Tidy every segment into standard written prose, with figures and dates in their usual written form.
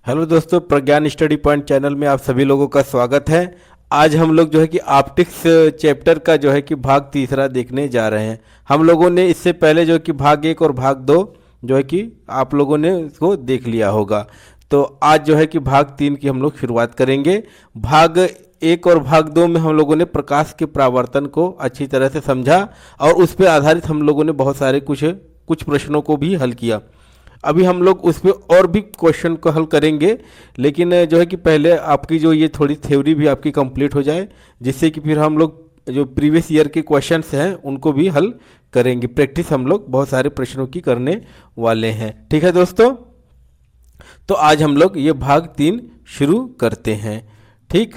Hello दोस्तों, प्रज्ञान study point channel में आप सभी लोगों का स्वागत है। आज हम लोग जो है कि ऑप्टिक्स चैप्टर का जो है कि भाग तीसरा देखने जा रहे हैं। हम लोगों ने इससे पहले जो है कि भाग एक और भाग दो जो है कि आप लोगों ने उसको देख लिया होगा। तो आज जो है कि भाग तीन की हम लोग शुरुआत करेंगे। भाग एक और भाग दो में हम लोगों ने प्रकाश के परावर्तन को अच्छी तरह से समझा और उस पर आधारित हम लोगों ने बहुत सारे कुछ प्रश्नों को भी हल किया। अभी हम लोग उस पर और भी क्वेश्चन को हल करेंगे, लेकिन जो है कि पहले आपकी जो ये थोड़ी थ्योरी भी आपकी कंप्लीट हो जाए, जिससे कि फिर हम लोग जो प्रीवियस ईयर के क्वेश्चंस हैं उनको भी हल करेंगे। प्रैक्टिस हम लोग बहुत सारे प्रश्नों की करने वाले हैं। ठीक है दोस्तों, तो आज हम लोग ये भाग तीन शुरू करते हैं। ठीक,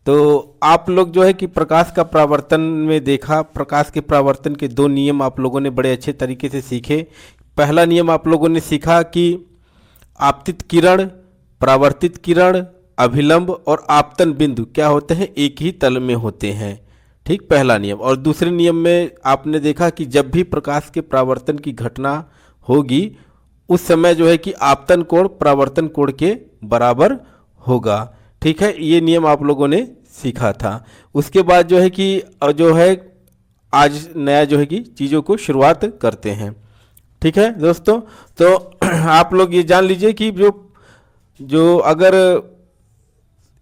तो आप लोग जो है कि प्रकाश का परावर्तन में देखा, प्रकाश के परावर्तन के दो नियम आप लोगों ने बड़े अच्छे तरीके से सीखे। पहला नियम आप लोगों ने सीखा कि आपतित किरण, परावर्तित किरण, अभिलंब और आपतन बिंदु क्या होते हैं, एक ही तल में होते हैं। ठीक, पहला नियम। और दूसरे नियम में आपने देखा कि जब भी प्रकाश के परावर्तन की घटना होगी उस समय जो है कि आपतन कोण परावर्तन कोण के बराबर होगा। ठीक है, ये नियम आप लोगों ने सीखा था। उसके बाद जो है कि जो है आज नया जो है कि चीज़ों को शुरुआत करते हैं। ठीक है दोस्तों, तो आप लोग ये जान लीजिए कि जो अगर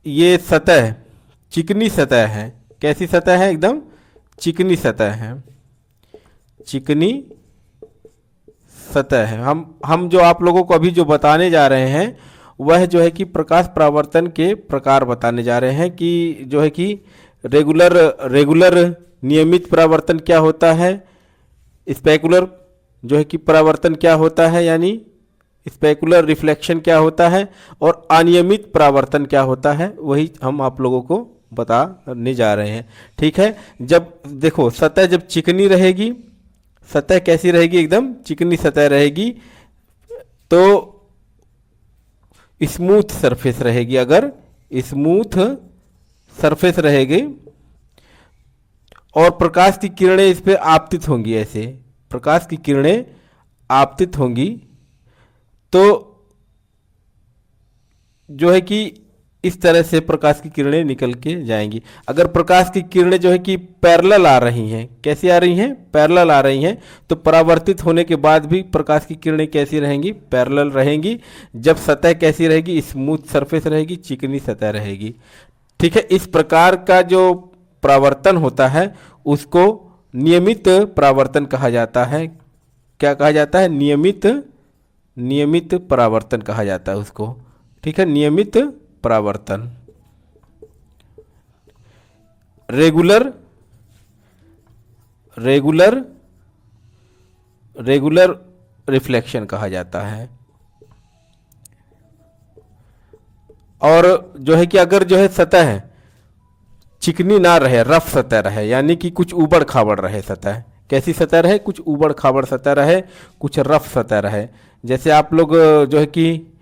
ये सतह चिकनी सतह है, कैसी सतह है, एकदम चिकनी सतह है, चिकनी सतह है। हम जो आप लोगों को अभी जो बताने जा रहे हैं वह जो है कि प्रकाश परावर्तन के प्रकार बताने जा रहे हैं कि जो है कि रेगुलर नियमित परावर्तन क्या होता है, स्पेकुलर जो है कि परावर्तन क्या होता है यानी स्पेकुलर रिफ्लेक्शन क्या होता है, और अनियमित परावर्तन क्या होता है, वही हम आप लोगों को बताने जा रहे हैं। ठीक है, जब देखो सतह जब चिकनी रहेगी, सतह कैसी रहेगी, एकदम चिकनी सतह रहेगी, तो स्मूथ सरफेस रहेगी। अगर स्मूथ सरफेस रहेगी और प्रकाश की किरणें इस पर आपतित होंगी, ऐसे प्रकाश की किरणें आपतित होंगी, तो जो है कि इस तरह से प्रकाश की किरणें निकल के जाएंगी। अगर प्रकाश की किरणें जो है कि पैरेलल आ रही हैं, कैसी आ रही हैं, पैरेलल आ रही हैं, तो परावर्तित होने के बाद भी प्रकाश की किरणें कैसी रहेंगी, पैरेलल रहेंगी। जब सतह कैसी रहेगी, स्मूथ सरफेस रहेगी, चिकनी सतह रहेगी। ठीक है, इस प्रकार का जो परावर्तन होता है उसको नियमित परावर्तन कहा जाता है। क्या कहा जाता है, नियमित परावर्तन कहा जाता है उसको। ठीक है, नियमित परावर्तन। रेगुलर रिफ्लेक्शन कहा जाता है। और जो है कि अगर जो है सतह चिकनी ना रहे, रफ सतह रहे, यानी कि कुछ उबड़ खाबड़ रहे सतह, कैसी सतह रहे, कुछ उबड़ खाबड़ सतह रहे, कुछ रफ सतह रहे। जैसे आप लोग जो है कि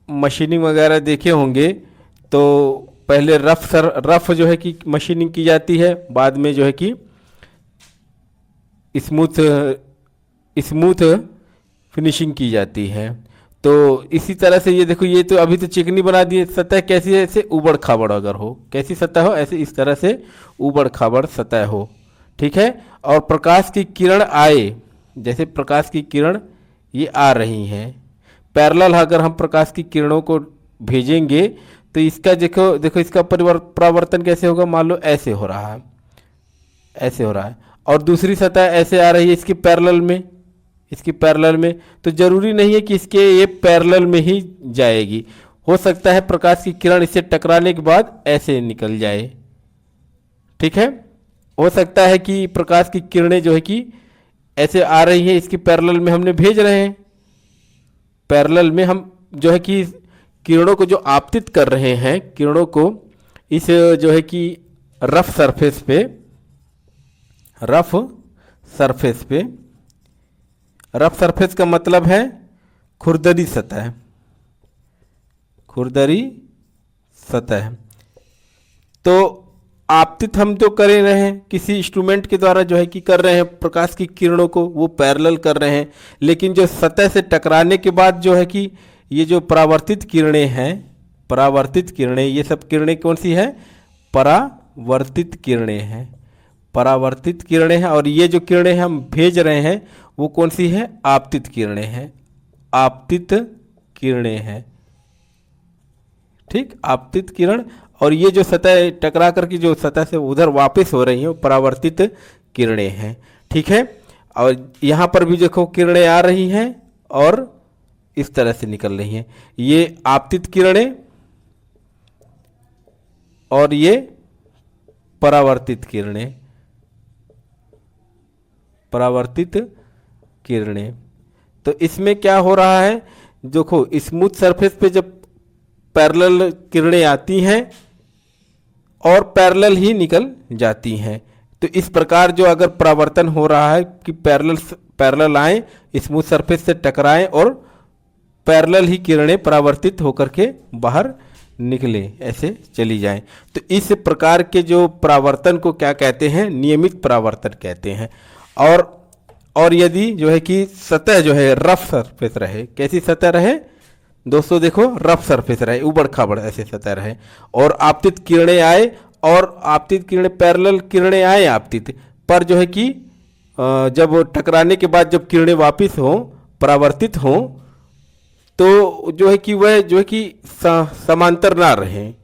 मशीनिंग वगैरह देखे होंगे, तो पहले रफ जो है कि मशीनिंग की जाती है, बाद में जो है कि स्मूथ फिनिशिंग की जाती है। तो इसी तरह से ये देखो, ये तो अभी तो चिकनी बना दी सतह, कैसी है, ऐसे उबड़ खाबड़ अगर हो, कैसी सतह हो, ऐसे इस तरह से उबड़ खाबड़ सतह हो। ठीक है, और प्रकाश की किरण आए, जैसे प्रकाश की किरण ये आ रही हैं पैरेलल, अगर हम प्रकाश की किरणों को भेजेंगे तो इसका देखो इसका परावर्तन कैसे होगा, मान लो ऐसे हो रहा है, ऐसे हो रहा है, और दूसरी सतह ऐसे आ रही है इसकी पैरेलल में, तो जरूरी नहीं है कि इसके ये पैरेलल में ही जाएगी। हो सकता है प्रकाश की किरण इससे टकराने के बाद ऐसे निकल जाए। ठीक है, हो सकता है कि प्रकाश की किरणें जो है कि ऐसे आ रही है, इसकी पैरेलल में हमने भेज रहे हैं, पैरेलल में हम जो है कि किरणों को जो आपतित कर रहे हैं, किरणों को इस जो है कि रफ सरफेस का मतलब है खुरदरी सतह, तो आपतित हम जो कर रहे हैं किसी इंस्ट्रूमेंट के द्वारा जो है कि कर रहे हैं प्रकाश की किरणों को, वो पैरेलल कर रहे हैं। लेकिन जो सतह से टकराने के बाद जो है कि ये जो परावर्तित किरणें हैं, परावर्तित किरणें, ये सब किरणें कौन सी है? परावर्तित किरणें हैं, परावर्तित किरणें हैं। और ये जो किरणें हम भेज रहे हैं वो कौन सी है? आपतित किरणें हैं, आपतित किरणें हैं। ठीक, आपतित किरण। और ये जो सतह टकरा करके जो सतह से उधर वापस हो रही हैं वो परावर्तित किरणें हैं। ठीक है, और यहाँ पर भी देखो किरणें आ रही हैं और इस तरह से निकल रही हैं। ये आपतित किरणें और ये परावर्तित किरणें, परावर्तित किरणें। तो इसमें क्या हो रहा है? देखो स्मूथ सरफेस पे जब पैरेलल किरणें आती हैं और पैरेलल ही निकल जाती हैं। तो इस प्रकार जो अगर परावर्तन हो रहा है कि पैरेलल आए, स्मूथ सरफेस से टकराएं और पैरेलल ही किरणें परावर्तित होकर के बाहर निकले, ऐसे चली जाएं। तो इस प्रकार के जो परावर्तन को क्या कहते हैं? नियमित परावर्तन कहते हैं। और यदि जो है कि सतह जो है रफ सरफेस रहे, कैसी सतह रहे दोस्तों? देखो रफ सरफेस रहे, उबड़ खाबड़ ऐसे सतह रहे, और आपतित किरणें आए, और आपतित किरणें पैरेलल किरणें आए आपतित पर जो है कि जब टकराने के बाद जब किरणें वापस हों, परावर्तित हों, तो जो है कि वह जो है कि समांतर ना रहें,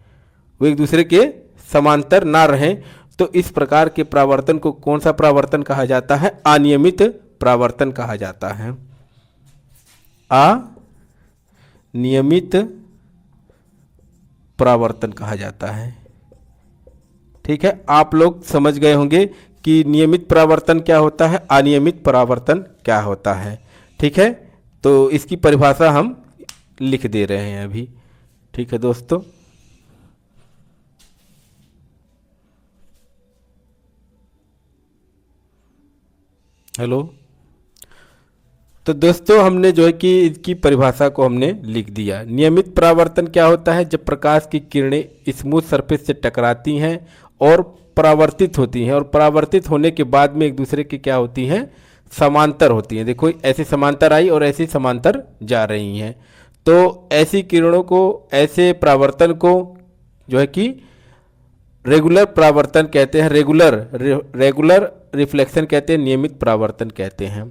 वो एक दूसरे के समांतर ना रहें। तो इस प्रकार के परावर्तन को कौन सा परावर्तन कहा जाता है? अनियमित परावर्तन कहा जाता है। अनियमित परावर्तन कहा जाता है। ठीक है, आप लोग समझ गए होंगे कि नियमित परावर्तन क्या होता है, अनियमित परावर्तन क्या होता है। ठीक है, तो इसकी परिभाषा हम लिख दे रहे हैं अभी। ठीक है दोस्तों, हेलो। तो दोस्तों हमने जो है कि इसकी परिभाषा को हमने लिख दिया। नियमित परावर्तन क्या होता है? जब प्रकाश की किरणें स्मूथ सरफेस से टकराती हैं और परावर्तित होती हैं, और परावर्तित होने के बाद में एक दूसरे की क्या होती हैं? समांतर होती हैं। देखो ऐसे समांतर आई और ऐसी समांतर जा रही हैं। तो ऐसी किरणों को, ऐसे परावर्तन को जो है कि रेगुलर परावर्तन कहते हैं, रेगुलर रिफ्लेक्शन कहते हैं, नियमित परावर्तन कहते हैं।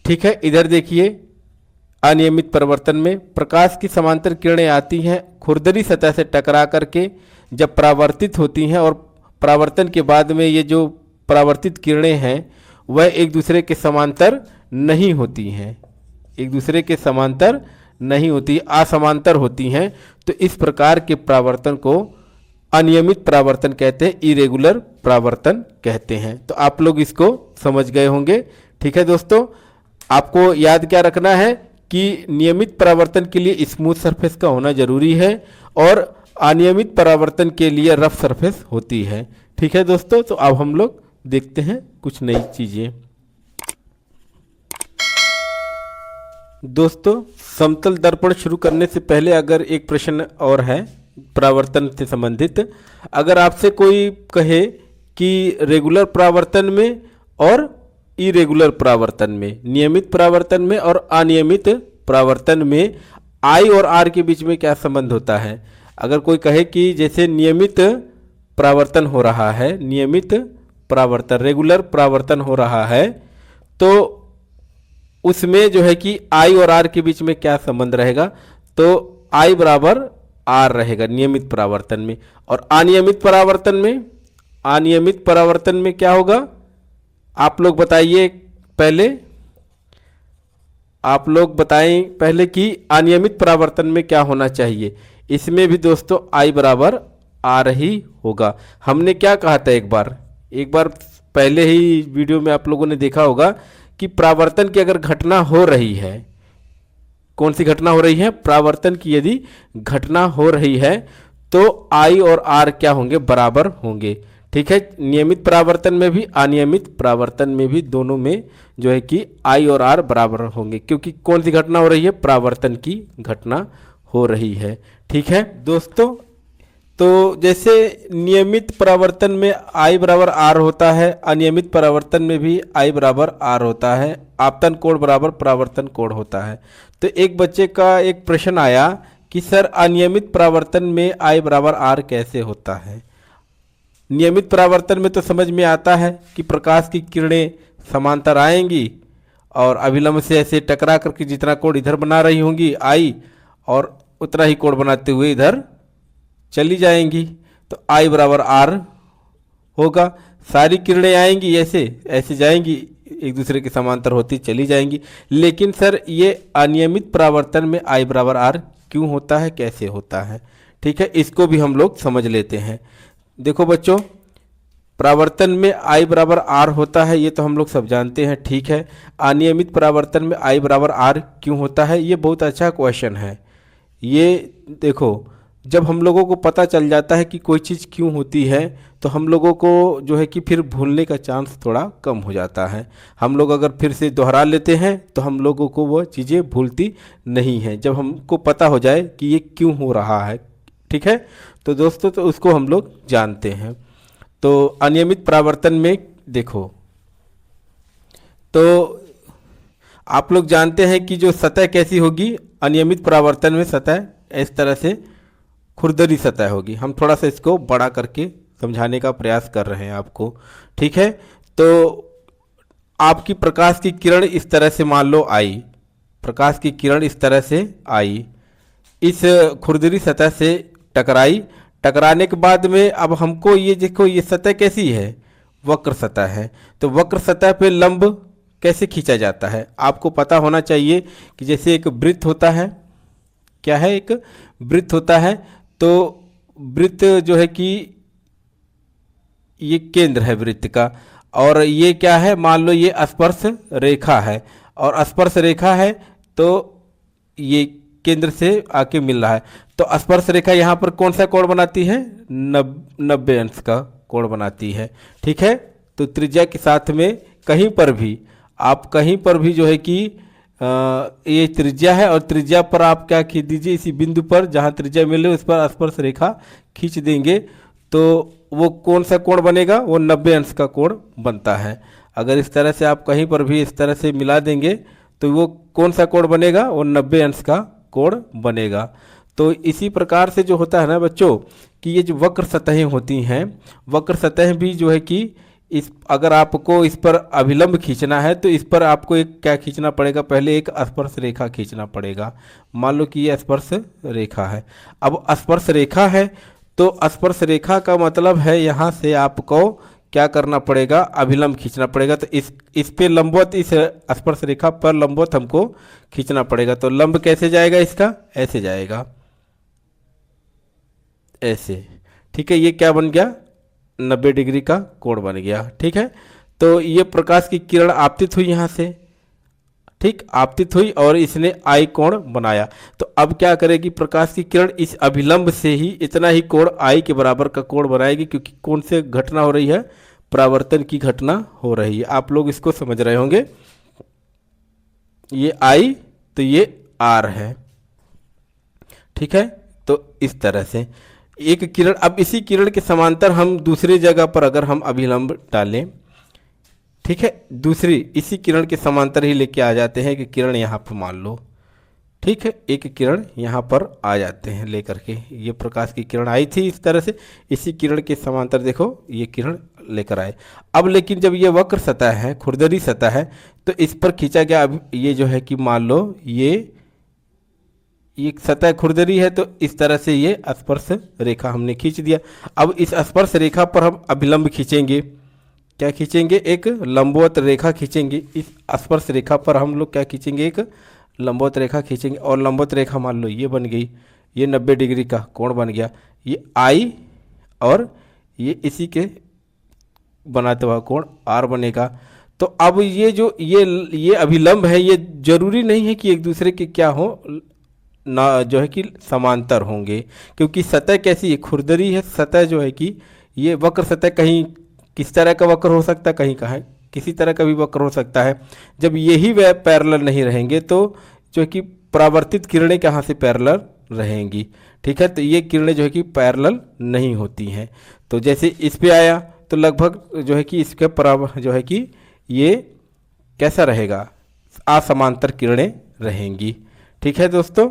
ठीक है, इधर देखिए अनियमित परावर्तन में प्रकाश की समांतर किरणें आती हैं, खुरदरी सतह से टकरा करके जब परावर्तित होती हैं, और परावर्तन के बाद में ये जो परावर्तित किरणें हैं वह एक दूसरे के समांतर नहीं होती हैं, एक दूसरे के समांतर नहीं होती, असमांतर होती हैं। तो इस प्रकार के परावर्तन को अनियमित परावर्तन कहते हैं, इरेगुलर परावर्तन कहते हैं। तो आप लोग इसको समझ गए होंगे। ठीक है दोस्तों, आपको याद क्या रखना है कि नियमित परावर्तन के लिए स्मूथ सरफेस का होना जरूरी है, और अनियमित परावर्तन के लिए रफ सरफेस होती है। ठीक है दोस्तों, तो अब हम लोग देखते हैं कुछ नई चीजें। दोस्तों समतल दर्पण शुरू करने से पहले अगर एक प्रश्न और है परावर्तन से संबंधित। अगर आपसे कोई कहे कि रेगुलर परावर्तन में और इरेगुलर परावर्तन में, नियमित परावर्तन में और अनियमित परावर्तन में आई और आर के बीच में क्या संबंध होता है? अगर कोई कहे कि जैसे नियमित परावर्तन हो रहा है, नियमित परावर्तन, रेगुलर परावर्तन हो रहा है, तो उसमें जो है कि आई और आर के बीच में क्या संबंध रहेगा? तो आई बराबर आर रहेगा नियमित परावर्तन में। और अनियमित परावर्तन में, अनियमित परावर्तन में क्या होगा? आप लोग बताइए पहले, आप लोग बताएं पहले कि अनियमित परावर्तन में क्या होना चाहिए। इसमें भी दोस्तों आई बराबर आर ही होगा। हमने क्या कहा था एक बार पहले ही वीडियो में आप लोगों ने देखा होगा कि परावर्तन की अगर घटना हो रही है, कौन सी घटना हो रही है? परावर्तन की यदि घटना हो रही है तो आई और आर क्या होंगे? बराबर होंगे। ठीक है, नियमित परावर्तन में भी अनियमित परावर्तन में भी दोनों में जो है कि आई और आर बराबर होंगे, क्योंकि कौन सी घटना हो रही है? परावर्तन की घटना हो रही है। ठीक है दोस्तों, तो जैसे नियमित परावर्तन में I बराबर R होता है, अनियमित परावर्तन में भी I बराबर R होता है, आपतन कोण बराबर परावर्तन कोण होता है। तो एक बच्चे का एक प्रश्न आया कि सर अनियमित परावर्तन में I बराबर R कैसे होता है। नियमित परावर्तन में तो समझ में आता है कि प्रकाश की किरणें समांतर आएंगी और अभिलंब से ऐसे टकरा करके जितना कोण इधर बना रही होंगी I, और उतना ही कोण बनाते हुए इधर चली जाएंगी। तो I बराबर R होगा। सारी किरणें आएंगी ऐसे ऐसे जाएंगी, एक दूसरे के समांतर होती चली जाएंगी। लेकिन सर ये अनियमित परावर्तन में I बराबर R क्यों होता है, कैसे होता है? ठीक है, इसको भी हम लोग समझ लेते हैं। देखो बच्चों, परावर्तन में I बराबर R होता है ये तो हम लोग सब जानते हैं, ठीक है। अनियमित परावर्तन में I बराबर R क्यों होता है, ये बहुत अच्छा क्वेश्चन है। ये देखो, जब हम लोगों को पता चल जाता है कि कोई चीज़ क्यों होती है तो हम लोगों को जो है कि फिर भूलने का चांस थोड़ा कम हो जाता है। हम लोग अगर फिर से दोहरा लेते हैं तो हम लोगों को वो चीज़ें भूलती नहीं हैं, जब हमको पता हो जाए कि ये क्यों हो रहा है। ठीक है, तो दोस्तों तो उसको हम लोग जानते हैं। तो अनियमित परावर्तन में देखो, तो आप लोग जानते हैं कि जो सतह कैसी होगी, अनियमित परावर्तन में सतह इस तरह से खुरदरी सतह होगी। हम थोड़ा सा इसको बड़ा करके समझाने का प्रयास कर रहे हैं आपको, ठीक है। तो आपकी प्रकाश की किरण इस तरह से मान लो आई, प्रकाश की किरण इस तरह से आई, इस खुरदरी सतह से टकराई। टकराने के बाद में अब हमको ये देखो, ये सतह कैसी है, वक्र सतह है। तो वक्र सतह पे लंब कैसे खींचा जाता है, आपको पता होना चाहिए कि जैसे एक वृत्त होता है, क्या है, एक वृत्त होता है। तो वृत्त जो है कि ये केंद्र है वृत्त का, और ये क्या है, मान लो ये स्पर्श रेखा है, और स्पर्श रेखा है तो ये केंद्र से आके मिल रहा है। तो स्पर्श रेखा यहाँ पर कौन सा कोण बनाती है, 90 अंश का कोण बनाती है। ठीक है, तो त्रिज्या के साथ में कहीं पर भी, आप कहीं पर भी जो है कि ये त्रिज्या है, और त्रिज्या पर आप क्या खींच दीजिए, इसी बिंदु पर जहाँ त्रिज्या मिले उस पर स्पर्श रेखा खींच देंगे तो वो कौन सा कोण बनेगा, वो 90 अंश का कोण बनता है। अगर इस तरह से आप कहीं पर भी इस तरह से मिला देंगे तो वो कौन सा कोण बनेगा, वो 90 अंश का कोण बनेगा। तो इसी प्रकार से जो होता है ना बच्चों, कि ये जो वक्र सतहें होती हैं, वक्र सतह भी जो है कि इस, अगर आपको इस पर अभिलंब खींचना है तो इस पर आपको एक क्या खींचना पड़ेगा, पहले एक स्पर्श रेखा खींचना पड़ेगा। मान लो कि ये स्पर्श रेखा है। अब स्पर्श रेखा है तो स्पर्श रेखा का मतलब है यहाँ से आपको क्या करना पड़ेगा, अभिलंब खींचना पड़ेगा। तो इस पे लंबवत, इस स्पर्श रेखा पर लंबवत हमको खींचना पड़ेगा। तो लंब कैसे जाएगा इसका, ऐसे जाएगा, ऐसे। ठीक है, ये क्या बन गया, 90 डिग्री का कोण बन गया। ठीक है, तो ये प्रकाश की किरण आपतित हुई यहाँ से, ठीक, आपतित हुई और इसने आई कोण बनाया। तो अब क्या करेगी, प्रकाश की किरण इस अभिलंब से ही इतना ही कोण आई के बराबर का कोण बनाएगी, क्योंकि कौन से घटना हो रही है, परावर्तन की घटना हो रही है। आप लोग इसको समझ रहे होंगे, ये आई तो ये आर है। ठीक है, तो इस तरह से एक किरण, अब इसी किरण के समांतर हम दूसरी जगह पर अगर हम अभिलंब डालें, ठीक है, दूसरी इसी किरण के समांतर ही लेके आ जाते हैं कि किरण यहाँ पर मान लो, ठीक है, एक किरण यहाँ पर आ जाते हैं लेकर के, ये प्रकाश की किरण आई थी इस तरह से, इसी किरण के समांतर देखो ये किरण लेकर आए। अब लेकिन जब ये वक्र सतह है, खुरदरी सतह है, तो इस पर खींचा गया, अब ये जो है कि मान लो ये सतह खुरदरी है, तो इस तरह से ये स्पर्श रेखा हमने खींच दिया। अब इस स्पर्श रेखा पर हम अभिलंब खींचेंगे, क्या खींचेंगे, एक लंबवत रेखा खींचेंगे। इस स्पर्श रेखा पर हम लोग क्या खींचेंगे, एक लंबवत रेखा खींचेंगे, और लंबवत रेखा मान लो ये बन गई, ये 90 डिग्री का कोण बन गया। ये आई और ये इसी के बनाते हुआ कोण आर बनेगा। तो अब ये जो ये अभिलंब है, ये जरूरी नहीं है कि एक दूसरे के क्या हो ना, जो है कि समांतर होंगे, क्योंकि सतह कैसी है, खुरदरी है सतह, जो है कि ये वक्र सतह कहीं किस तरह का वक्र हो सकता है, कहीं कहाँ किसी तरह का भी वक्र हो सकता है। जब यही वे पैरेलल नहीं रहेंगे तो जो कि परावर्तित किरणें कहाँ से पैरेलल रहेंगी। ठीक है, तो ये किरणें जो है कि पैरेलल नहीं होती हैं। तो जैसे इस पे आया तो लगभग जो है कि इसके बराबर जो है कि ये कैसा रहेगा, असमांतर किरणें रहेंगी। ठीक है दोस्तों,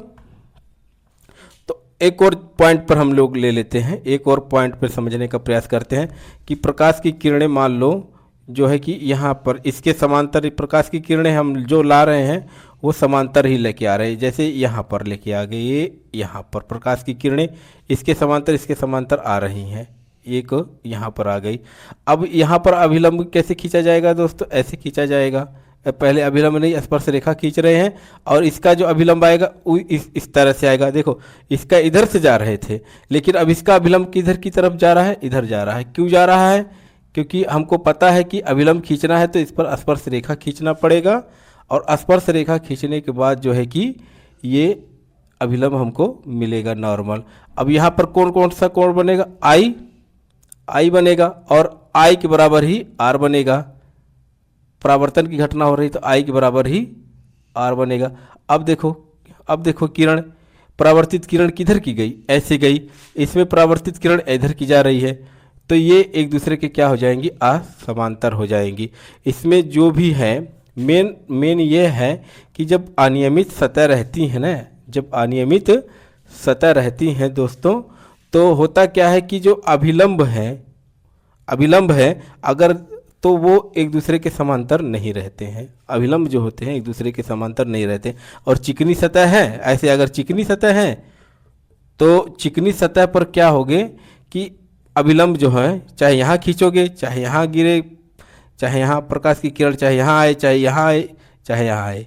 तो एक और पॉइंट पर हम लोग ले लेते हैं, एक और पॉइंट पर समझने का प्रयास करते हैं कि प्रकाश की किरणें मान लो जो है कि यहाँ पर इसके समांतर प्रकाश की किरणें हम जो ला रहे हैं वो समांतर ही लेके आ रहे हैं। जैसे यहाँ पर लेके आ गए, ये यहाँ पर प्रकाश की किरणें इसके समांतर आ रही हैं, एक यहाँ पर आ गई। अब यहाँ पर अभिलंब कैसे खींचा जाएगा दोस्तों, ऐसे खींचा जाएगा। पहले अभिलंब नहीं, स्पर्श रेखा खींच रहे हैं और इसका जो अभिलंब आएगा वो इस तरह से आएगा। देखो इसका इधर से जा रहे थे, लेकिन अब इसका अभिलंब किधर की तरफ जा रहा है, इधर जा रहा है। क्यों जा रहा है, क्योंकि हमको पता है कि अभिलंब खींचना है तो इस पर स्पर्श रेखा खींचना पड़ेगा, और स्पर्श रेखा खींचने के बाद जो है कि ये अभिलंब हमको मिलेगा नॉर्मल। अब यहाँ पर कौन कौन सा कोण बनेगा, आई बनेगा, और आई के बराबर ही आर बनेगा। परावर्तन की घटना हो रही तो आई के बराबर ही आर बनेगा। अब देखो किरण, परावर्तित किरण किधर की गई, ऐसे गई। इसमें परावर्तित किरण इधर की जा रही है, तो ये एक दूसरे के क्या हो जाएंगी, असमांतर हो जाएंगी। इसमें जो भी है मेन ये है कि जब अनियमित सतह रहती है ना, जब अनियमित सतह रहती हैं दोस्तों, तो होता क्या है कि जो अभिलंब है अगर, तो वो एक दूसरे के समांतर नहीं रहते हैं। अभिलंब जो होते हैं एक दूसरे के समांतर नहीं रहते। और चिकनी सतह है, ऐसे अगर चिकनी सतह है तो चिकनी सतह पर क्या होगे कि अभिलंब जो है, चाहे यहाँ खींचोगे, चाहे यहाँ गिरे, चाहे यहाँ प्रकाश की किरण चाहे यहाँ आए, चाहे यहाँ आए, चाहे यहाँ आए,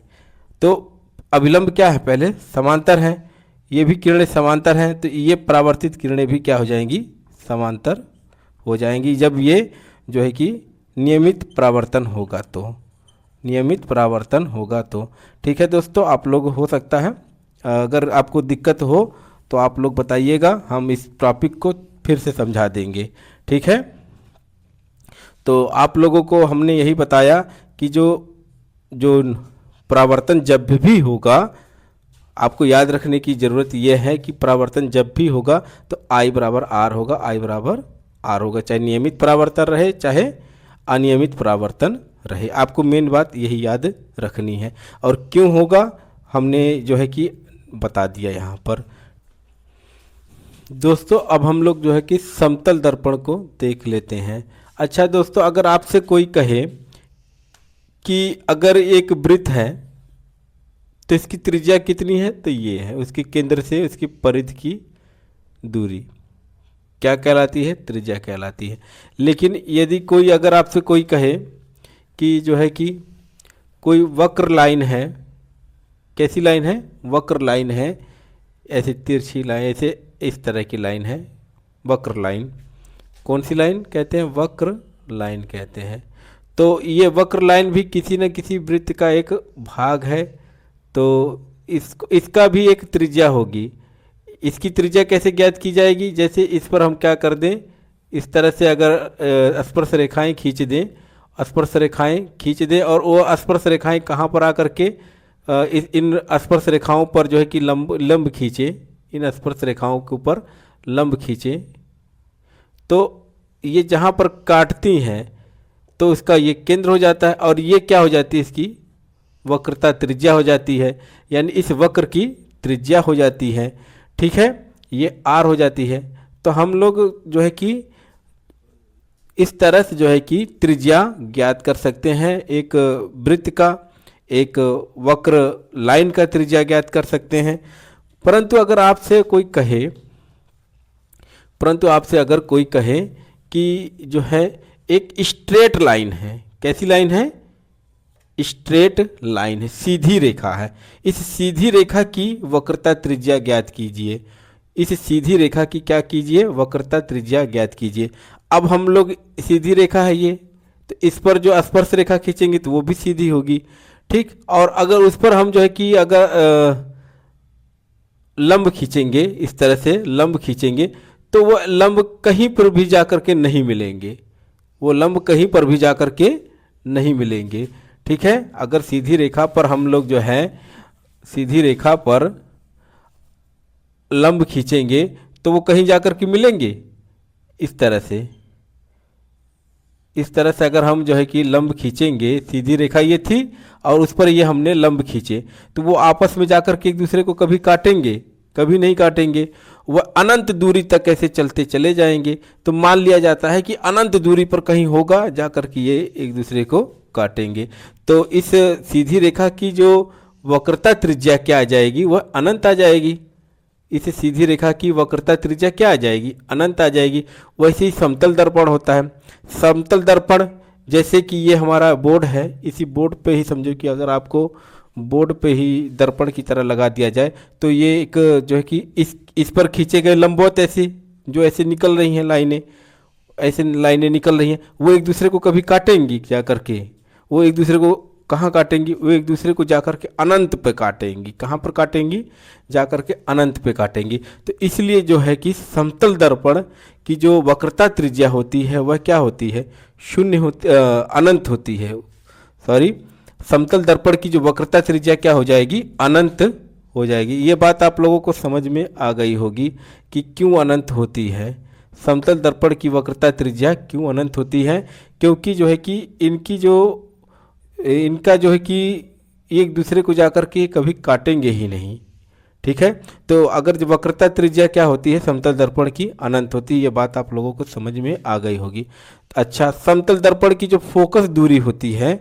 तो अभिलंब क्या है, पहले समांतर है। ये भी किरणें समांतर हैं, तो ये परावर्तित किरणें भी क्या हो जाएंगी, समांतर हो जाएंगी, जब ये जो है कि नियमित परावर्तन होगा तो। ठीक है दोस्तों, आप लोग हो सकता है अगर आपको दिक्कत हो तो आप लोग बताइएगा, हम इस टॉपिक को फिर से समझा देंगे। ठीक है, तो आप लोगों को हमने यही बताया कि जो परावर्तन जब भी होगा, आपको याद रखने की ज़रूरत यह है कि परावर्तन जब भी होगा तो आई बराबर आर होगा, चाहे नियमित परावर्तन रहे चाहे अनियमित परावर्तन रहे। आपको मेन बात यही याद रखनी है, और क्यों होगा हमने जो है कि बता दिया यहाँ पर। दोस्तों अब हम लोग जो है कि समतल दर्पण को देख लेते हैं। अच्छा दोस्तों, अगर आपसे कोई कहे कि अगर एक वृत्त है तो इसकी त्रिज्या कितनी है, तो ये है, उसके केंद्र से उसकी परिधि की दूरी क्या कहलाती है, त्रिज्या कहलाती है। लेकिन यदि कोई अगर आपसे कोई कहे कि जो है कि कोई वक्र लाइन है, कैसी लाइन है, वक्र लाइन है, ऐसे तिरछी लाइन, ऐसे इस तरह की लाइन है, वक्र लाइन, कौन सी लाइन कहते हैं, वक्र लाइन कहते हैं। तो ये वक्र लाइन भी किसी न किसी वृत्त का एक भाग है, तो इसका भी एक त्रिज्या होगी। इसकी त्रिज्या कैसे ज्ञात की जाएगी, जैसे इस पर हम क्या कर दें, इस तरह से अगर स्पर्श रेखाएं खींच दें और वो स्पर्श रेखाएं कहाँ पर आकर के इन स्पर्श रेखाओं पर जो है कि लंब खींचे, इन स्पर्श रेखाओं के ऊपर लंब खींचे, तो ये जहाँ पर काटती हैं तो उसका ये केंद्र हो जाता है, और ये क्या हो जाती है, इसकी वक्रता त्रिज्या हो जाती है, यानी इस वक्र की त्रिज्या हो जाती है। ठीक है, ये आर हो जाती है। तो हम लोग जो है कि इस तरह से जो है कि त्रिज्या ज्ञात कर सकते हैं, एक वृत्त का, एक वक्र लाइन का त्रिज्या ज्ञात कर सकते हैं। परंतु अगर आपसे अगर कोई कहे कि जो है एक स्ट्रेट लाइन है, कैसी लाइन है, स्ट्रेट लाइन है, सीधी रेखा है, इस सीधी रेखा की वक्रता त्रिज्या ज्ञात कीजिए, इस सीधी रेखा की क्या कीजिए, वक्रता त्रिज्या ज्ञात कीजिए। अब हम लोग सीधी रेखा है ये, तो इस पर जो स्पर्श रेखा खींचेंगे तो वो भी सीधी होगी। ठीक, और अगर उस पर हम जो है कि अगर लंब खींचेंगे, इस तरह से लंब खींचेंगे, तो वो लंब कहीं पर भी जाकर के नहीं मिलेंगे, ठीक है, अगर सीधी रेखा पर हम लोग जो है सीधी रेखा पर लंब खींचेंगे तो वो कहीं जाकर के मिलेंगे। इस तरह से, इस तरह से अगर हम जो है कि लंब खींचेंगे, सीधी रेखा ये थी और उस पर ये हमने लंब खींचे, तो वो आपस में जाकर के एक दूसरे को कभी काटेंगे? कभी नहीं काटेंगे। वह अनंत दूरी तक ऐसे चलते चले जाएंगे। तो मान लिया जाता है कि अनंत दूरी पर कहीं होगा जाकर के ये एक दूसरे को काटेंगे। तो इस सीधी रेखा की जो वक्रता त्रिज्या क्या आ जाएगी? वह अनंत आ जाएगी। इस सीधी रेखा की वक्रता त्रिज्या क्या आ जाएगी? अनंत आ जाएगी। वैसे ही समतल दर्पण होता है। समतल दर्पण जैसे कि ये हमारा बोर्ड है, इसी बोर्ड पे ही समझो कि अगर आपको बोर्ड पे ही दर्पण की तरह लगा दिया जाए तो ये एक जो है कि इस पर खींचे गए लंबवत ऐसी जो ऐसे निकल रही हैं लाइनें, ऐसे लाइनें निकल रही हैं, वो एक दूसरे को कभी काटेंगी जा करके? वो एक दूसरे को कहाँ काटेंगी? वो एक दूसरे को जाकर के अनंत पे काटेंगी। कहाँ पर काटेंगी? जाकर के अनंत पे काटेंगी। तो इसलिए जो है कि समतल दर्पण की जो वक्रता त्रिज्या होती है वह क्या होती है? शून्य होती, अनंत होती है। सॉरी, समतल दर्पण की जो वक्रता त्रिज्या क्या हो जाएगी? अनंत हो जाएगी। ये बात आप लोगों को समझ में आ गई होगी कि क्यों अनंत होती है। समतल दर्पण की वक्रता त्रिज्या क्यों अनंत होती है? क्योंकि जो है कि इनका जो है कि एक दूसरे को जाकर के कभी काटेंगे ही नहीं। ठीक है, तो अगर जो वक्रता त्रिज्या क्या होती है समतल दर्पण की? अनंत होती है। ये बात आप लोगों को समझ में आ गई होगी। अच्छा, समतल दर्पण की जो फोकस दूरी होती है,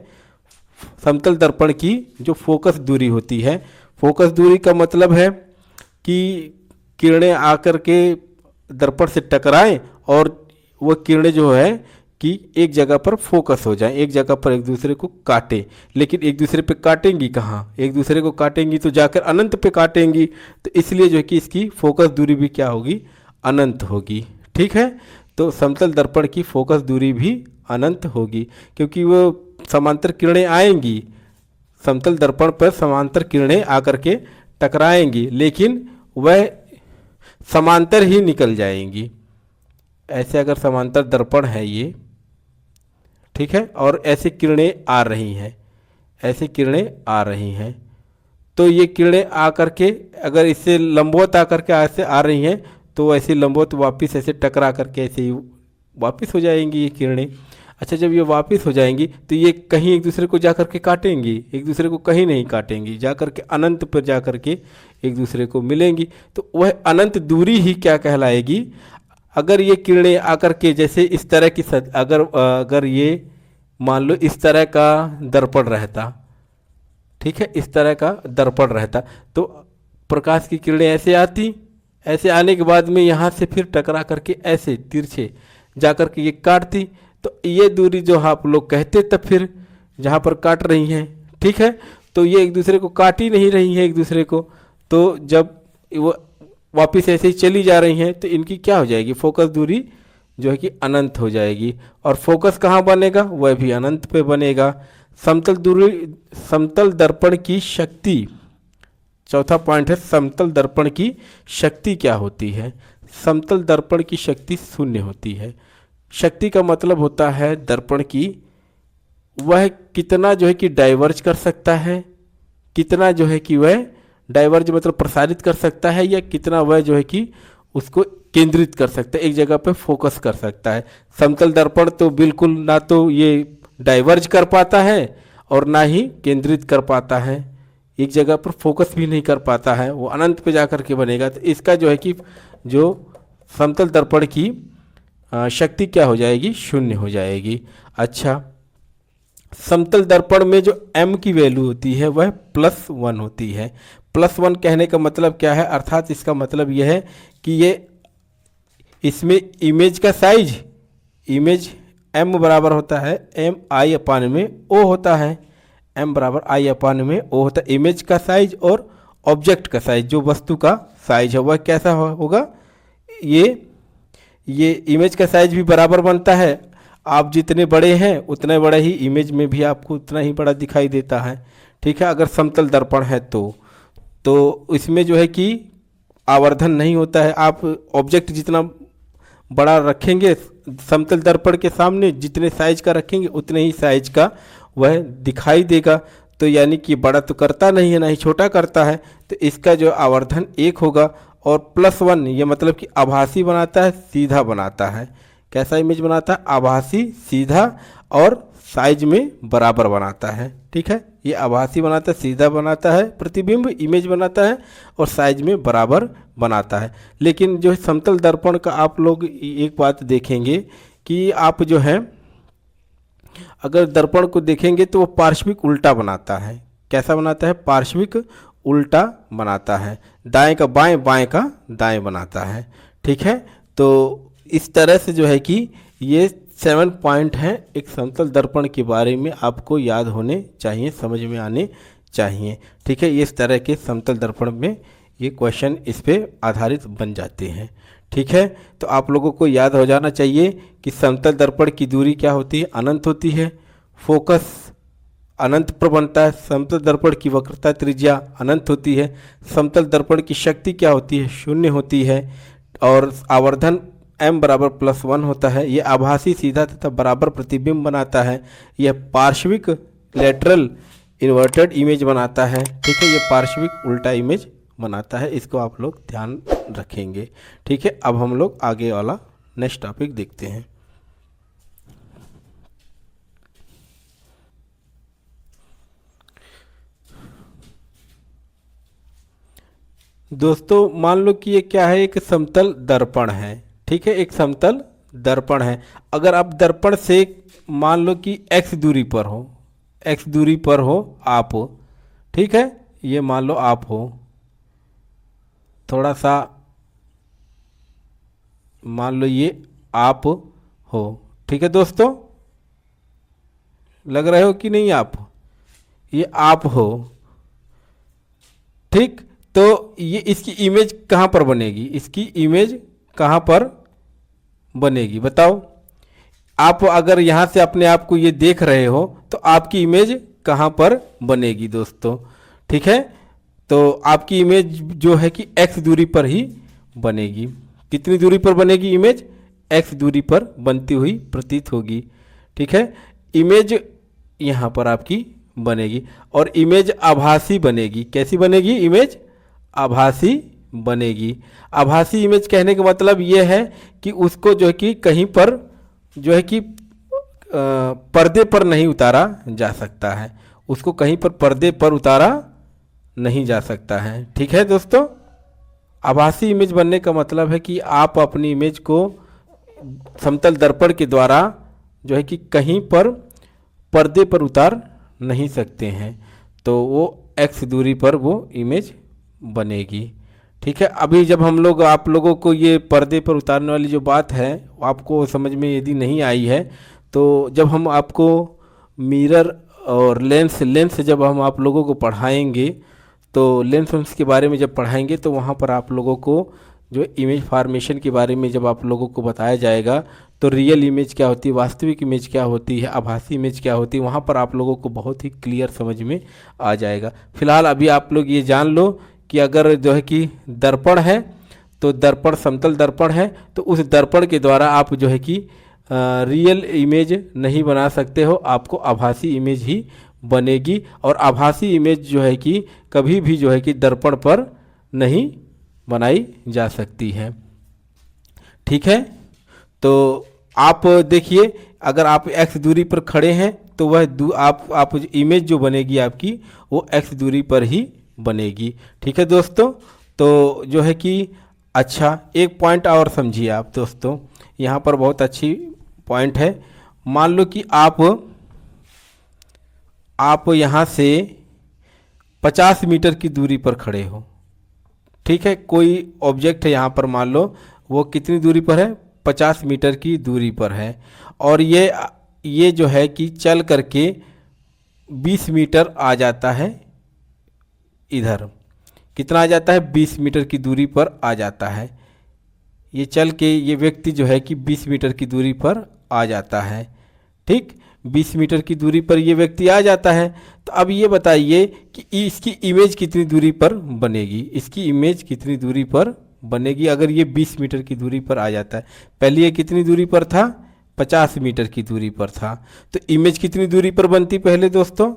समतल दर्पण की जो फोकस दूरी होती है, फोकस दूरी का मतलब है कि किरणें आकर के दर्पण से टकराएं और वो किरणें जो है कि एक जगह पर फोकस हो जाएं, एक जगह पर एक दूसरे को काटें। लेकिन एक दूसरे पे काटेंगी कहाँ? एक दूसरे को काटेंगी तो जाकर अनंत पे काटेंगी। तो इसलिए जो है कि इसकी फोकस दूरी भी क्या होगी? अनंत होगी। ठीक है, तो समतल दर्पण की फोकस दूरी भी अनंत होगी क्योंकि वो समांतर किरणें आएंगी, समतल दर्पण पर समांतर किरणें आकर के टकराएंगी, लेकिन वह समांतर ही निकल जाएंगी। ऐसे अगर समांतर दर्पण है ये, ठीक है, और ऐसे किरणें आ रही हैं, ऐसे किरणें आ रही हैं, तो ये किरणें आकर के अगर इससे लंबवत आकर के ऐसे आ रही हैं तो ऐसे लंबवत वापस ऐसे टकरा करके ऐसे ही वापस हो जाएंगी ये किरणें। अच्छा, जब ये वापस हो जाएंगी तो ये कहीं एक दूसरे को जाकर के काटेंगी? एक दूसरे को कहीं नहीं काटेंगी, जाकर के अनंत पर जाकर के एक दूसरे को मिलेंगी। तो वह अनंत दूरी ही क्या कहलाएगी? अगर ये किरणें आकर के जैसे इस तरह की अगर ये मान लो इस तरह का दर्पण रहता, ठीक है, इस तरह का दर्पण रहता तो प्रकाश की किरणें ऐसे आती, ऐसे आने के बाद में यहाँ से फिर टकरा करके ऐसे तिरछे जाकर के ये काटती, तो ये दूरी जो आप लोग कहते तब फिर जहाँ पर काट रही हैं, ठीक है, तो ये एक दूसरे को काट ही नहीं रही हैं एक दूसरे को। तो जब वो वापिस ऐसे ही चली जा रही हैं तो इनकी क्या हो जाएगी? फोकस दूरी जो है कि अनंत हो जाएगी। और फोकस कहाँ बनेगा? वह भी अनंत पे बनेगा। समतल दर्पण की शक्ति, चौथा पॉइंट है समतल दर्पण की शक्ति क्या होती है? समतल दर्पण की शक्ति शून्य होती है। शक्ति का मतलब होता है दर्पण की वह कितना जो है कि डाइवर्ज कर सकता है, कितना जो है कि वह डाइवर्ज मतलब प्रसारित कर सकता है, या कितना वह जो है कि उसको केंद्रित कर सकता है, एक जगह पे फोकस कर सकता है। समतल दर्पण तो बिल्कुल ना तो ये डाइवर्ज कर पाता है और ना ही केंद्रित कर पाता है, एक जगह पर फोकस भी नहीं कर पाता है, वो अनंत पे जाकर के बनेगा। तो इसका जो है कि जो समतल दर्पण की शक्ति क्या हो जाएगी? शून्य हो जाएगी। अच्छा, समतल दर्पण में जो m की वैल्यू होती है वह +1 होती है। +1 कहने का मतलब क्या है? अर्थात इसका मतलब यह है कि ये इसमें इमेज का साइज, इमेज m बराबर होता है mi/o होता है, m बराबर i/o होता है इमेज का साइज, और ऑब्जेक्ट का साइज जो वस्तु का साइज है वह कैसा होगा? ये इमेज का साइज भी बराबर बनता है। आप जितने बड़े हैं उतने बड़ा ही इमेज में भी आपको उतना ही बड़ा दिखाई देता है, ठीक है, अगर समतल दर्पण है तो इसमें जो है कि आवर्धन नहीं होता है। आप ऑब्जेक्ट जितना बड़ा रखेंगे समतल दर्पण के सामने, जितने साइज का रखेंगे उतने ही साइज का वह दिखाई देगा। तो यानी कि बड़ा तो करता नहीं है, ना ही छोटा करता है, तो इसका जो आवर्धन 1 होगा और +1 ये मतलब कि आभासी बनाता है, सीधा बनाता है। कैसा इमेज बनाता है? आभासी, सीधा और साइज में बराबर बनाता है। ठीक है, ये आभासी बनाता है, सीधा बनाता है प्रतिबिंब, इमेज बनाता है और साइज में बराबर बनाता है। लेकिन जो है समतल दर्पण का आप लोग एक बात देखेंगे कि आप जो है अगर दर्पण को देखेंगे तो वो पार्श्विक उल्टा बनाता है। कैसा बनाता है? पार्श्विक उल्टा बनाता है, दाएं का बाएं, बाएं का दाएं बनाता है। ठीक है, तो इस तरह से जो है कि ये 7 पॉइंट हैं एक समतल दर्पण के बारे में आपको याद होने चाहिए, समझ में आने चाहिए। ठीक है, इस तरह के समतल दर्पण में ये क्वेश्चन इस पे आधारित बन जाते हैं। ठीक है, तो आप लोगों को याद हो जाना चाहिए कि समतल दर्पण की दूरी क्या होती है? अनंत होती है। फोकस अनंत पर बनता है। समतल दर्पण की वक्रता त्रिज्या अनंत होती है। समतल दर्पण की शक्ति क्या होती है? शून्य होती है। और आवर्धन m बराबर +1 होता है। यह आभासी, सीधा तथा बराबर प्रतिबिंब बनाता है। यह पार्श्विक लेटरल इन्वर्टेड इमेज बनाता है। ठीक है, यह पार्श्विक उल्टा इमेज बनाता है। इसको आप लोग ध्यान रखेंगे। ठीक है, अब हम लोग आगे वाला नेक्स्ट टॉपिक देखते हैं। दोस्तों मान लो कि ये क्या है? एक समतल दर्पण है। ठीक है, एक समतल दर्पण है। अगर आप दर्पण से मान लो कि x दूरी पर हो, x दूरी पर हो आप, ठीक है, ये मान लो आप हो, थोड़ा सा मान लो ये आप हो। ठीक है दोस्तों, लग रहे हो कि नहीं आप? ये आप हो। ठीक, तो ये इसकी इमेज कहाँ पर बनेगी? इसकी इमेज कहाँ पर बनेगी बताओ? आप अगर यहाँ से अपने आप को ये देख रहे हो तो आपकी इमेज कहाँ पर बनेगी दोस्तों? ठीक है, तो आपकी इमेज जो है कि x दूरी पर ही बनेगी। कितनी दूरी पर बनेगी इमेज? x दूरी पर बनती हुई प्रतीत होगी। ठीक है, इमेज यहाँ पर आपकी बनेगी और इमेज आभासी बनेगी। कैसी बनेगी? इमेज आभासी बनेगी। आभासी इमेज कहने का मतलब ये है कि उसको जो है कि कहीं पर जो है कि पर्दे पर नहीं उतारा जा सकता है। उसको कहीं पर पर्दे पर उतारा नहीं जा सकता है। ठीक है दोस्तों, आभासी इमेज बनने का मतलब है कि आप अपनी इमेज को समतल दर्पण के द्वारा जो है कि कहीं पर पर्दे पर उतार नहीं सकते हैं, तो वो x दूरी पर वो इमेज बनेगी। ठीक है, अभी जब हम लोग आप लोगों को ये पर्दे पर उतारने वाली जो बात है आपको समझ में यदि नहीं आई है, तो जब हम आपको मिरर और लेंस जब हम आप लोगों को पढ़ाएंगे, तो लेंस के बारे में जब पढ़ाएंगे तो वहाँ पर आप लोगों को जो इमेज फॉर्मेशन के बारे में जब आप लोगों को बताया जाएगा, तो रियल इमेज क्या होती है, वास्तविक इमेज क्या होती है, आभासी इमेज क्या होती है, वहाँ पर आप लोगों को बहुत ही क्लियर समझ में आ जाएगा। फिलहाल अभी आप लोग ये जान लो कि अगर जो है कि दर्पण है तो दर्पण समतल दर्पण है, तो उस दर्पण के द्वारा आप जो है कि रियल इमेज नहीं बना सकते हो, आपको आभासी इमेज ही बनेगी। और आभासी इमेज जो है कि कभी भी जो है कि दर्पण पर नहीं बनाई जा सकती है। ठीक है, तो आप देखिए अगर आप x दूरी पर खड़े हैं तो वह आप इमेज जो बनेगी आपकी वो x दूरी पर ही बनेगी। ठीक है दोस्तों, तो जो है कि अच्छा एक पॉइंट और समझिए आप दोस्तों, यहाँ पर बहुत अच्छी पॉइंट है। मान लो कि आप यहाँ से 50 मीटर की दूरी पर खड़े हो। ठीक है, कोई ऑब्जेक्ट है यहाँ पर, मान लो वो कितनी दूरी पर है? 50 मीटर की दूरी पर है। और ये जो है कि चल करके 20 मीटर आ जाता है। इधर कितना आ जाता है? 20 मीटर की दूरी पर आ जाता है। ये चल के ये व्यक्ति जो है कि 20 मीटर की दूरी पर आ जाता है। ठीक, 20 मीटर की दूरी पर ये व्यक्ति आ जाता है। तो अब ये बताइए कि इसकी इमेज कितनी दूरी पर बनेगी? इसकी इमेज कितनी दूरी पर बनेगी अगर ये 20 मीटर की दूरी पर आ जाता है? पहले ये कितनी दूरी पर था? 50 मीटर की दूरी पर था। तो इमेज कितनी दूरी पर बनती पहले दोस्तों?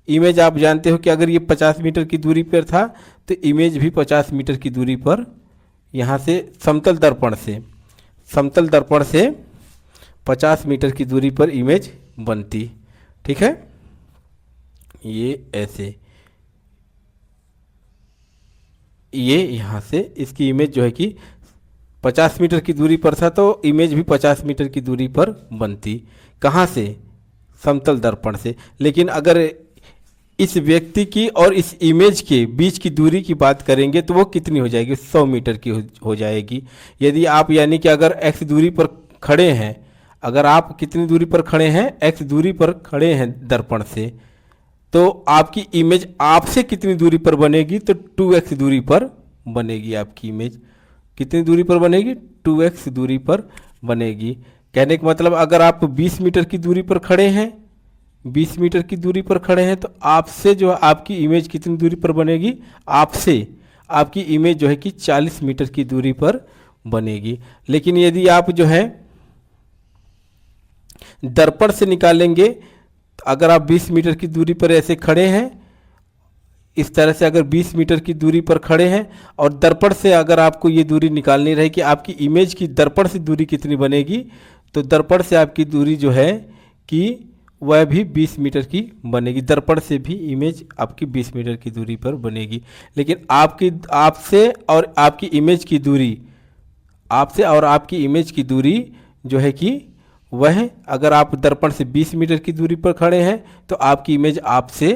इमेज आप जानते हो कि अगर ये 50 मीटर की दूरी पर था तो इमेज भी 50 मीटर की दूरी पर यहाँ से समतल दर्पण से 50 मीटर की दूरी पर इमेज बनती। ठीक है, ये ऐसे, ये यहाँ से इसकी इमेज जो है कि 50 मीटर की दूरी पर था, तो इमेज भी 50 मीटर की दूरी पर बनती। कहाँ से? समतल दर्पण से। लेकिन अगर इस व्यक्ति की और इस इमेज के बीच की दूरी की बात करेंगे तो वो कितनी हो जाएगी? 100 मीटर की हो जाएगी। यदि आप यानी कि अगर x दूरी पर खड़े हैं, अगर आप कितनी दूरी पर खड़े हैं? x दूरी पर खड़े हैं दर्पण से, तो आपकी इमेज आपसे कितनी दूरी पर बनेगी? तो 2x दूरी पर बनेगी। आपकी इमेज कितनी दूरी पर बनेगी? 2x दूरी पर बनेगी। कहने का मतलब अगर आप 20 मीटर की दूरी पर खड़े हैं, 20 मीटर की दूरी पर खड़े हैं, तो आपसे जो आपकी इमेज कितनी दूरी पर बनेगी? आपसे आपकी इमेज जो है कि 40 मीटर की दूरी पर बनेगी। लेकिन यदि आप जो है दर्पण से निकालेंगे, तो अगर आप 20 मीटर की दूरी पर ऐसे खड़े हैं, इस तरह से अगर 20 मीटर की दूरी पर खड़े हैं और दर्पण से अगर आपको ये दूरी निकालनी रहे कि आपकी इमेज की दर्पण से दूरी कितनी बनेगी, तो दर्पण से आपकी दूरी जो है कि वह भी 20 मीटर की बनेगी। दर्पण से भी इमेज आपकी 20 मीटर की दूरी पर बनेगी। लेकिन आपसे और आपकी इमेज की दूरी, आपसे और आपकी इमेज की दूरी जो है कि वह, अगर आप दर्पण से 20 मीटर की दूरी पर खड़े हैं, तो आपकी इमेज आपसे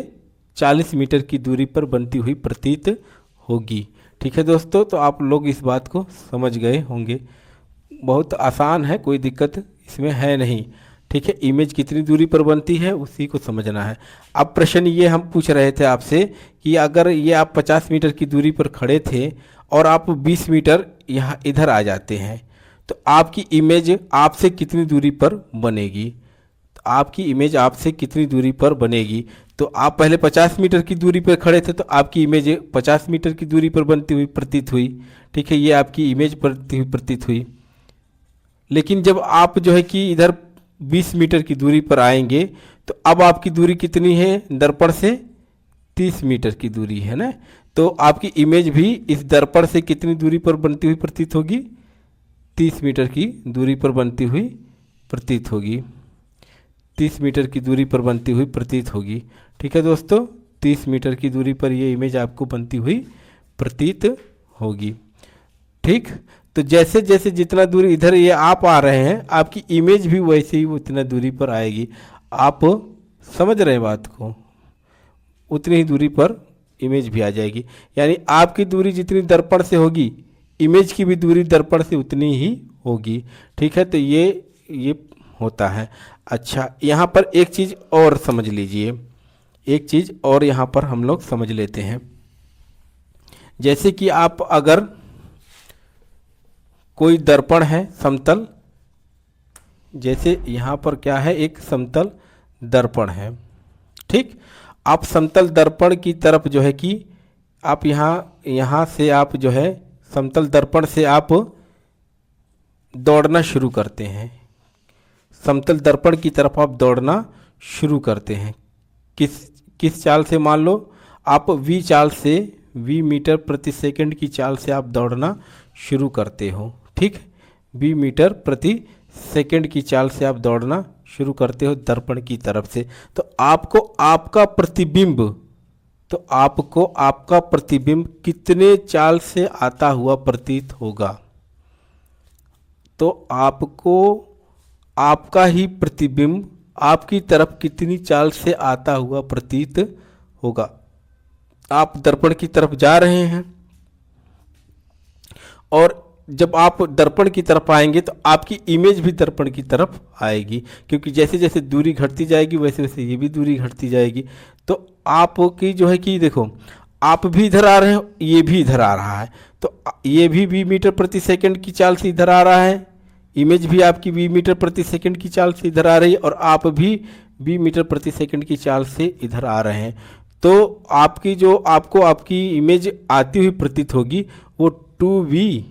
40 मीटर की दूरी पर बनती हुई प्रतीत होगी। ठीक है दोस्तों, तो आप लोग इस बात को समझ गए होंगे। बहुत आसान है, कोई दिक्कत इसमें है नहीं। ठीक है, इमेज कितनी दूरी पर बनती है उसी को समझना है। अब प्रश्न ये हम पूछ रहे थे आपसे कि अगर ये आप 50 मीटर की दूरी पर खड़े थे और आप 20 मीटर यहाँ इधर आ जाते हैं, तो आपकी इमेज आपसे कितनी दूरी पर बनेगी? तो आपकी इमेज आपसे कितनी दूरी पर बनेगी? तो आप पहले 50 मीटर की दूरी पर खड़े थे, तो आपकी इमेज 50 मीटर की दूरी पर बनती हुई प्रतीत हुई। ठीक है, ये आपकी इमेज बनती हुई प्रतीत हुई। लेकिन जब आप जो है कि इधर 20 मीटर की दूरी पर आएंगे, तो अब आपकी दूरी कितनी है दर्पण से? 30 मीटर की दूरी है ना। तो आपकी इमेज भी इस दर्पण से कितनी दूरी पर बनती हुई प्रतीत होगी? 30 मीटर की दूरी पर बनती हुई प्रतीत होगी। 30 मीटर की दूरी पर बनती हुई प्रतीत होगी। ठीक है दोस्तों, 30 मीटर की दूरी पर ये इमेज आपको बनती हुई प्रतीत होगी। ठीक, तो जैसे जैसे जितना दूरी इधर ये आप आ रहे हैं, आपकी इमेज भी वैसे ही उतना दूरी पर आएगी। आप समझ रहे हैं बात को? उतनी ही दूरी पर इमेज भी आ जाएगी। यानी आपकी दूरी जितनी दर्पण से होगी, इमेज की भी दूरी दर्पण से उतनी ही होगी। ठीक है, तो ये होता है। अच्छा, यहाँ पर एक चीज़ और समझ लीजिए, एक चीज़ और यहाँ पर हम लोग समझ लेते हैं। जैसे कि आप अगर कोई दर्पण है समतल, जैसे यहाँ पर क्या है, एक समतल दर्पण है। ठीक, आप समतल दर्पण की तरफ जो है कि आप यहाँ से आप जो है समतल दर्पण से आप दौड़ना शुरू करते हैं। समतल दर्पण की तरफ आप दौड़ना शुरू करते हैं। किस चाल से? मान लो आप v चाल से, v मीटर प्रति सेकंड की चाल से आप दौड़ना शुरू करते हो। ठीक, v मीटर प्रति सेकंड की चाल से आप दौड़ना शुरू करते हो दर्पण की तरफ से। तो आपको आपका प्रतिबिंब कितने चाल से आता हुआ प्रतीत होगा? तो आपको आपका ही प्रतिबिंब आपकी तरफ कितनी चाल से आता हुआ प्रतीत होगा? आप दर्पण की तरफ जा रहे हैं और जब आप दर्पण की तरफ आएंगे तो आपकी इमेज भी दर्पण की तरफ आएगी, क्योंकि जैसे जैसे दूरी घटती जाएगी वैसे वैसे ये भी दूरी घटती जाएगी। तो आपकी जो है कि देखो, आप भी इधर आ रहे हो, ये भी इधर आ रहा है, तो ये भी 20 मीटर प्रति सेकंड की चाल से इधर आ रहा है, इमेज भी आपकी 20 मीटर प्रति सेकंड की चाल से इधर आ रही है, और आप भी 20 मीटर प्रति सेकंड की चाल से इधर आ रहे हैं। तो आपकी जो आपकी इमेज आती हुई प्रतीत होगी वो 2v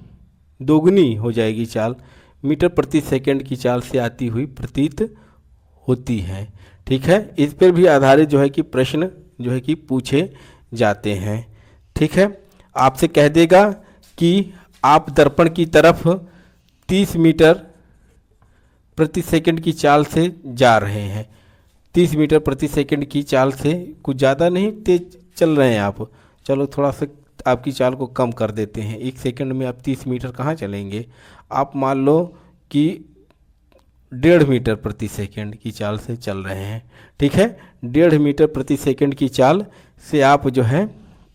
दोगुनी हो जाएगी चाल, मीटर प्रति सेकंड की चाल से आती हुई प्रतीत होती है। ठीक है, इस पर भी आधारित जो है कि प्रश्न जो है कि पूछे जाते हैं। ठीक है, आपसे कह देगा कि आप दर्पण की तरफ 30 मीटर प्रति सेकंड की चाल से जा रहे हैं। 30 मीटर प्रति सेकंड की चाल से, कुछ ज़्यादा नहीं तेज चल रहे हैं आप। चलो थोड़ा सा आपकी चाल को कम कर देते हैं। 1 सेकंड में आप 30 मीटर कहाँ चलेंगे। आप मान लो कि 1.5 मीटर प्रति सेकंड की चाल से चल रहे हैं। ठीक है, 1.5 मीटर प्रति सेकंड की चाल से आप जो है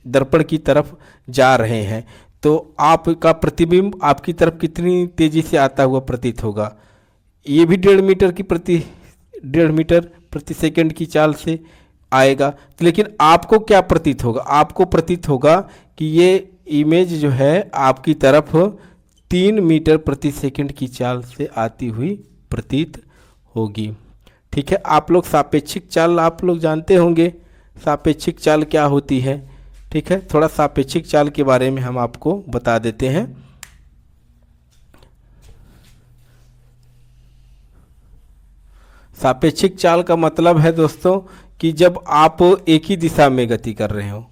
दर्पण की तरफ जा रहे हैं। तो आपका प्रतिबिंब आपकी तरफ कितनी तेजी से आता हुआ प्रतीत होगा। ये भी 1.5 मीटर प्रति सेकंड की चाल से आएगा। तो लेकिन आपको क्या प्रतीत होगा, आपको प्रतीत होगा कि ये इमेज जो है आपकी तरफ 3 मीटर प्रति सेकंड की चाल से आती हुई प्रतीत होगी। ठीक है, आप लोग सापेक्षिक चाल आप लोग जानते होंगे, सापेक्षिक चाल क्या होती है। ठीक है, थोड़ा सापेक्षिक चाल के बारे में हम आपको बता देते हैं। सापेक्षिक चाल का मतलब है दोस्तों कि जब आप एक ही दिशा में गति कर रहे हो,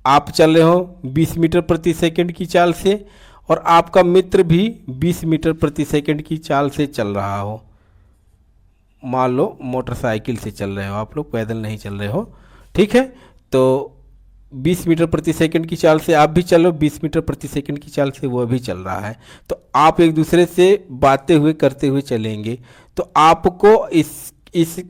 आप चल रहे हो 20 मीटर प्रति सेकंड की चाल से और आपका मित्र भी 20 मीटर प्रति सेकंड की चाल से चल रहा हो। मान लो मोटरसाइकिल से चल रहे हो, आप लोग पैदल नहीं चल रहे हो। ठीक है, तो 20 मीटर प्रति सेकंड की चाल से आप भी चलो, 20 मीटर प्रति सेकंड की चाल से वो भी चल रहा है। तो आप एक दूसरे से बातें हुए करते हुए चलेंगे, तो आपको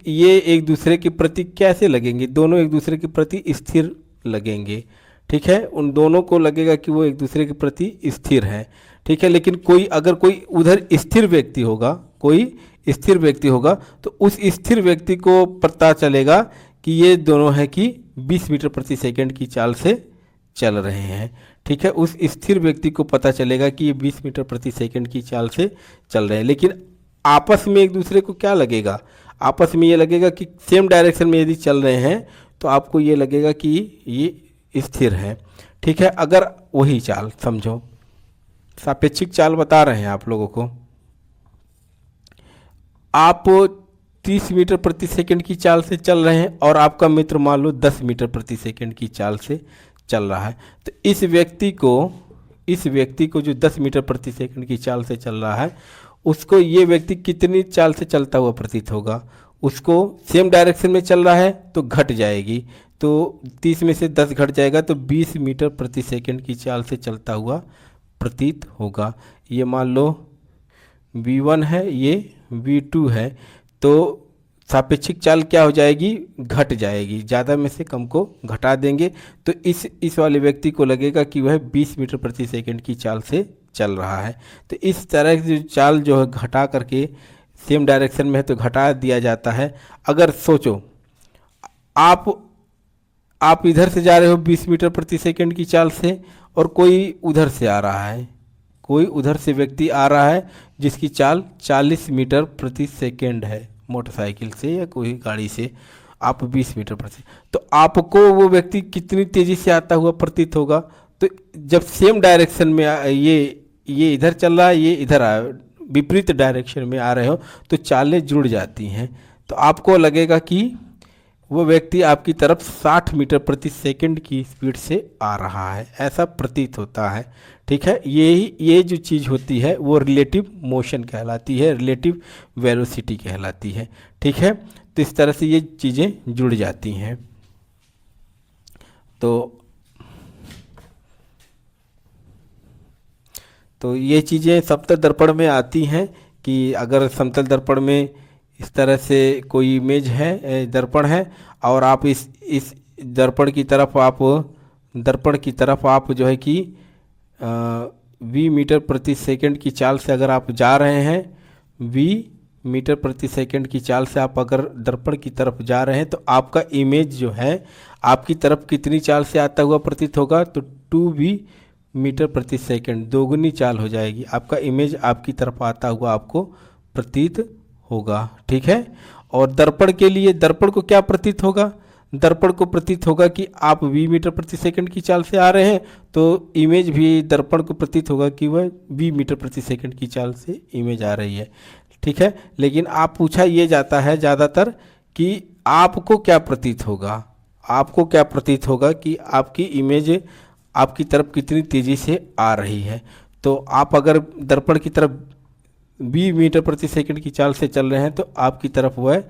ये एक दूसरे के प्रति कैसे लगेंगे, दोनों एक दूसरे के प्रति स्थिर लगेंगे। ठीक है, उन दोनों को लगेगा कि वो एक दूसरे के प्रति स्थिर है। ठीक है, लेकिन अगर कोई उधर स्थिर व्यक्ति होगा, कोई स्थिर व्यक्ति होगा, तो उस स्थिर व्यक्ति को पता चलेगा कि ये दोनों है कि 20 मीटर प्रति सेकंड की चाल से चल रहे हैं। ठीक है, उस स्थिर व्यक्ति को पता चलेगा कि ये 20 मीटर प्रति सेकंड की चाल से चल रहे हैं। लेकिन आपस में एक दूसरे को क्या लगेगा, आपस में ये लगेगा कि सेम डायरेक्शन में यदि चल रहे हैं तो आपको ये लगेगा कि ये स्थिर है। ठीक है, अगर वही चाल समझो, सापेक्षिक चाल बता रहे हैं आप लोगों को। आप 30 मीटर प्रति सेकंड की चाल से चल रहे हैं और आपका मित्र मान लो 10 मीटर प्रति सेकंड की चाल से चल रहा है। तो इस व्यक्ति को जो 10 मीटर प्रति सेकंड की चाल से चल रहा है, उसको ये व्यक्ति कितनी चाल से चलता हुआ प्रतीत होगा। उसको सेम डायरेक्शन में चल रहा है तो घट जाएगी, तो 30 में से 10 घट जाएगा तो 20 मीटर प्रति सेकंड की चाल से चलता हुआ प्रतीत होगा। ये मान लो V1 है, ये V2 है, तो सापेक्षिक चाल क्या हो जाएगी, घट जाएगी। ज़्यादा में से कम को घटा देंगे तो इस वाले व्यक्ति को लगेगा कि वह 20 मीटर प्रति सेकंड की चाल से चल रहा है। तो इस तरह की चाल जो है घटा करके, सेम डायरेक्शन में है तो घटा दिया जाता है। अगर सोचो आप इधर से जा रहे हो 20 मीटर प्रति सेकंड की चाल से और कोई उधर से आ रहा है, कोई उधर से व्यक्ति आ रहा है जिसकी चाल 40 मीटर प्रति सेकंड है, मोटरसाइकिल से या कोई गाड़ी से, आप 20 मीटर प्रति, तो आपको वो व्यक्ति कितनी तेज़ी से आता हुआ प्रतीत होगा। तो जब सेम डायरेक्शन में ये इधर चल रहा है, ये इधर विपरीत डायरेक्शन में आ रहे हो तो चालें जुड़ जाती हैं, तो आपको लगेगा कि वो व्यक्ति आपकी तरफ 60 मीटर प्रति सेकंड की स्पीड से आ रहा है, ऐसा प्रतीत होता है। ठीक है, ये जो चीज़ होती है वो रिलेटिव मोशन कहलाती है, रिलेटिव वेलोसिटी कहलाती है। ठीक है, तो इस तरह से ये चीज़ें जुड़ जाती हैं। तो ये चीज़ें समतल दर्पण में आती हैं कि अगर समतल दर्पण में इस तरह से कोई इमेज है, दर्पण है, और आप इस दर्पण की तरफ आप जो है कि 20 मीटर प्रति सेकंड की चाल से अगर आप जा रहे हैं, 20 मीटर प्रति सेकंड की चाल से आप अगर दर्पण की तरफ जा रहे हैं तो आपका इमेज जो है आपकी तरफ कितनी चाल से आता हुआ प्रतीत होगा, तो 2v मीटर प्रति सेकंड, दोगुनी चाल हो जाएगी। आपका इमेज आपकी तरफ आता हुआ आपको प्रतीत होगा। ठीक है, और दर्पण के लिए, दर्पण को क्या प्रतीत होगा, दर्पण को प्रतीत होगा कि आप 20 मीटर प्रति सेकंड की चाल से आ रहे हैं तो इमेज भी दर्पण को प्रतीत होगा कि वह 20 मीटर प्रति सेकंड की चाल से इमेज आ रही है। ठीक है, लेकिन आप पूछा ये जाता है ज़्यादातर कि आपको क्या प्रतीत होगा, आपको क्या प्रतीत होगा कि आपकी इमेज आपकी तरफ कितनी तेज़ी से आ रही है। तो आप अगर दर्पण की तरफ 20 मीटर प्रति सेकंड की चाल से चल रहे हैं तो आपकी तरफ वह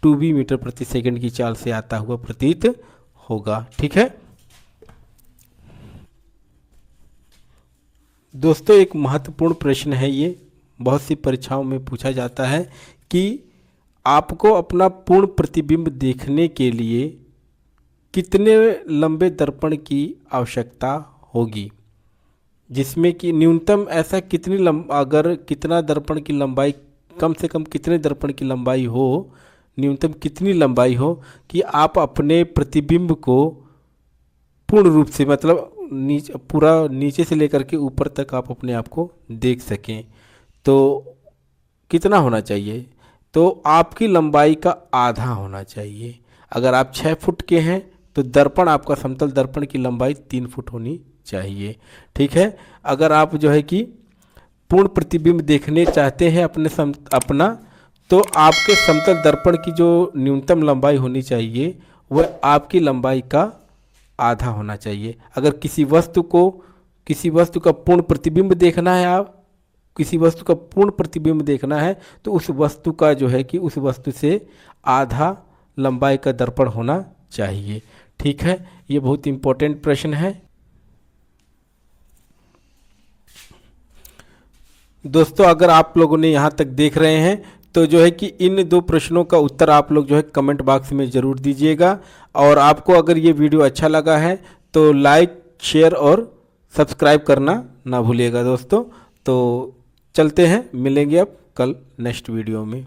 2b मीटर प्रति सेकंड की चाल से आता हुआ प्रतीत होगा। ठीक है दोस्तों, एक महत्वपूर्ण प्रश्न है ये, बहुत सी परीक्षाओं में पूछा जाता है कि आपको अपना पूर्ण प्रतिबिंब देखने के लिए कितने लंबे दर्पण की आवश्यकता होगी, जिसमें कि न्यूनतम ऐसा अगर कितना दर्पण की लंबाई, कम से कम कितने दर्पण की लंबाई हो, न्यूनतम कितनी लंबाई हो कि आप अपने प्रतिबिंब को पूर्ण रूप से, मतलब पूरा नीचे से लेकर के ऊपर तक आप अपने आप को देख सकें। तो कितना होना चाहिए? तो आपकी लंबाई का आधा होना चाहिए। अगर आप 6 फुट के हैं तो दर्पण, आपका समतल दर्पण की लंबाई 3 फुट होनी चाहिए। ठीक है, अगर आप जो है कि पूर्ण प्रतिबिंब देखने चाहते हैं अपना, तो आपके समतल दर्पण की जो न्यूनतम लंबाई होनी चाहिए वह आपकी लंबाई का आधा होना चाहिए। अगर किसी वस्तु का पूर्ण प्रतिबिंब देखना है, किसी वस्तु का पूर्ण प्रतिबिंब देखना है तो उस वस्तु का जो है कि उस वस्तु से आधा लंबाई का दर्पण होना चाहिए। ठीक है, ये बहुत इंपॉर्टेंट प्रश्न है। दोस्तों, अगर आप लोगों ने यहाँ तक देख रहे हैं तो जो है कि इन 2 प्रश्नों का उत्तर आप लोग जो है कमेंट बॉक्स में ज़रूर दीजिएगा। और आपको अगर ये वीडियो अच्छा लगा है तो लाइक, शेयर और सब्सक्राइब करना ना भूलिएगा दोस्तों। तो चलते हैं, मिलेंगे अब कल नेक्स्ट वीडियो में।